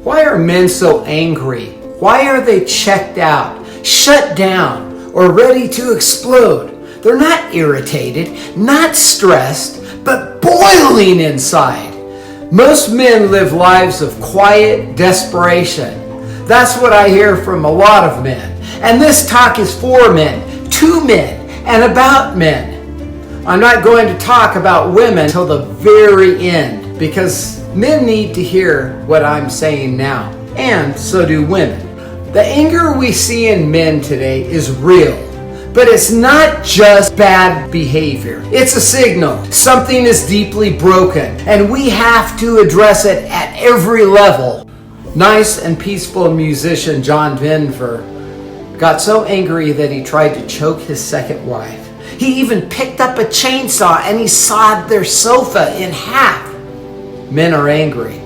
Why are men so angry? Why are they checked out, shut down, or ready to explode? They're not irritated, not stressed, but boiling inside. Most men live lives of quiet desperation. That's what I hear from a lot of men. And this talk is for men, to men, and about men. I'm not going to talk about women until the very end, because men need to hear what I'm saying now, and so do women. The anger we see in men today is real, but it's not just bad behavior. It's a signal. Something is deeply broken, and we have to address it at every level. Nice and peaceful musician John Denver got so angry that he tried to choke his second wife. He even picked up a chainsaw and he sawed their sofa in half. Men are angry.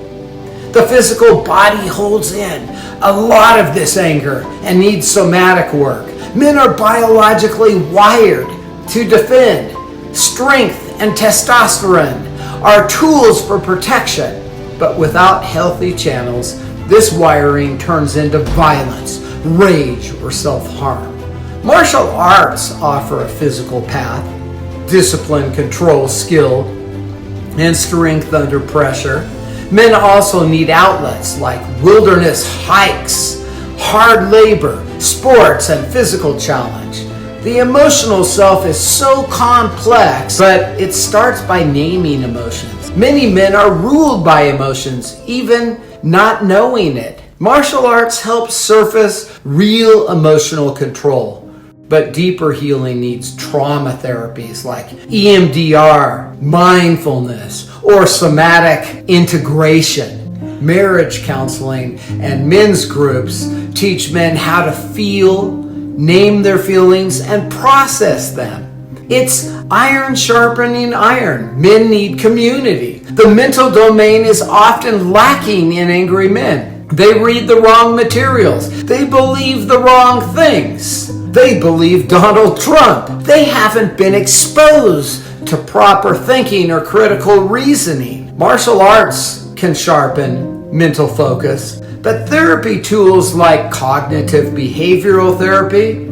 The physical body holds in a lot of this anger and needs somatic work. Men are biologically wired to defend. Strength and testosterone are tools for protection, but without healthy channels, this wiring turns into violence, rage, or self-harm. Martial arts offer a physical path, discipline, control, skill, and strength under pressure. Men also need outlets like wilderness hikes, hard labor, sports, and physical challenge. The emotional self is so complex, but it starts by naming emotions. Many men are ruled by emotions, even not knowing it. Martial arts help surface real emotional control. But deeper healing needs trauma therapies like EMDR, mindfulness, or somatic integration. Marriage counseling and men's groups teach men how to feel, name their feelings, and process them. It's iron sharpening iron. Men need community. The mental domain is often lacking in angry men. They read the wrong materials. They believe the wrong things. They believe Donald Trump. They haven't been exposed to proper thinking or critical reasoning. Martial arts can sharpen mental focus, but therapy tools like cognitive behavioral therapy,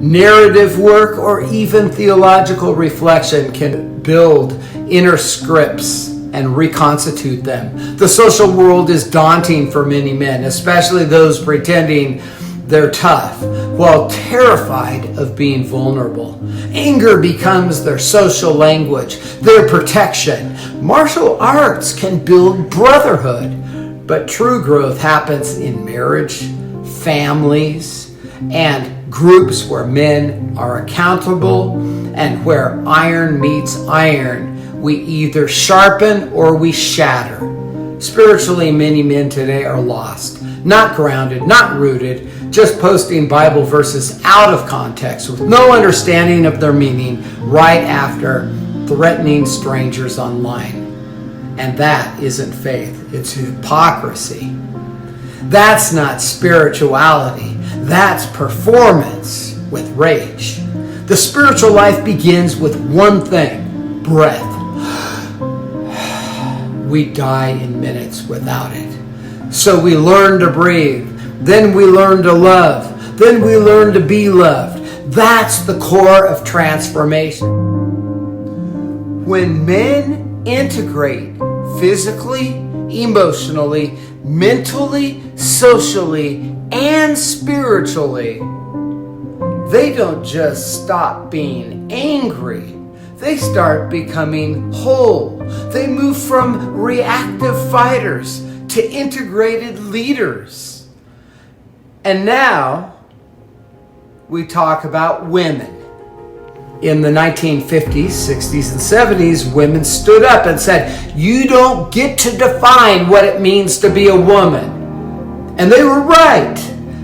narrative work, or even theological reflection can build inner scripts and reconstitute them. The social world is daunting for many men, especially those pretending they're tough, while terrified of being vulnerable. Anger becomes their social language, their protection. Martial arts can build brotherhood, but true growth happens in marriage, families, and groups where men are accountable and where iron meets iron. We either sharpen or we shatter. Spiritually, many men today are lost, not grounded, not rooted, just posting Bible verses out of context with no understanding of their meaning right after threatening strangers online. And that isn't faith, it's hypocrisy. That's not spirituality, that's performance with rage. The spiritual life begins with one thing: breath. We die in minutes without it. So we learn to breathe. Then we learn to love. Then we learn to be loved. That's the core of transformation. When men integrate physically, emotionally, mentally, socially, and spiritually, they don't just stop being angry. They start becoming whole. They move from reactive fighters to integrated leaders. And now we talk about women. In the 1950s, 60s, and 70s, women stood up and said, "You don't get to define what it means to be a woman." And they were right.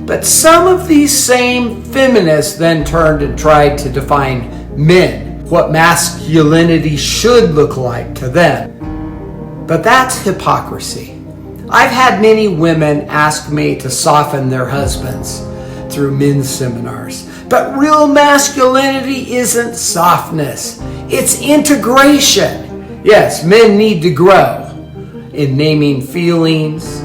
But some of these same feminists then turned and tried to define men, what masculinity should look like to them. But that's hypocrisy. I've had many women ask me to soften their husbands through men's seminars. But real masculinity isn't softness. It's integration. Yes, men need to grow in naming feelings,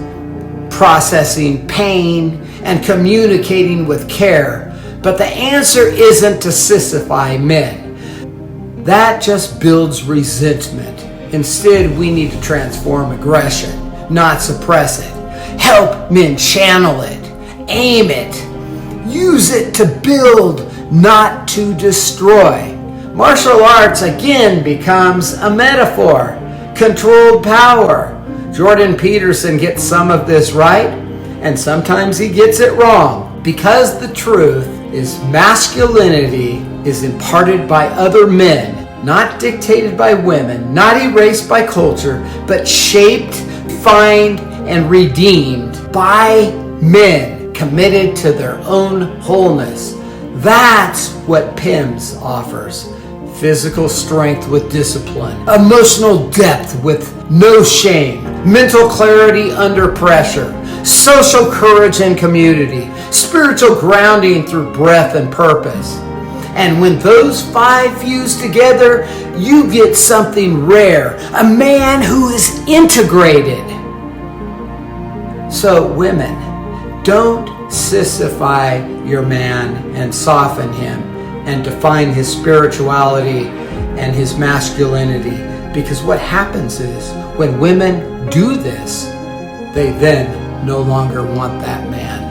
processing pain, and communicating with care. But the answer isn't to sissify men. That just builds resentment. Instead, we need to transform aggression, not suppress it. Help men channel it, aim it, use it to build, not to destroy. Martial arts again becomes a metaphor. Controlled power. Jordan Peterson gets some of this right, and sometimes he gets it wrong. Because the truth is masculinity is imparted by other men, not dictated by women, not erased by culture, but shaped, fined, and redeemed by men committed to their own wholeness. That's what PEMSS offers. Physical strength with discipline, emotional depth with no shame, mental clarity under pressure, social courage and community, spiritual grounding through breath and purpose. And when those five fuse together, you get something rare, a man who is integrated. So women, don't sissify your man and soften him and define his spirituality and his masculinity. Because what happens is, when women do this, they then no longer want that man.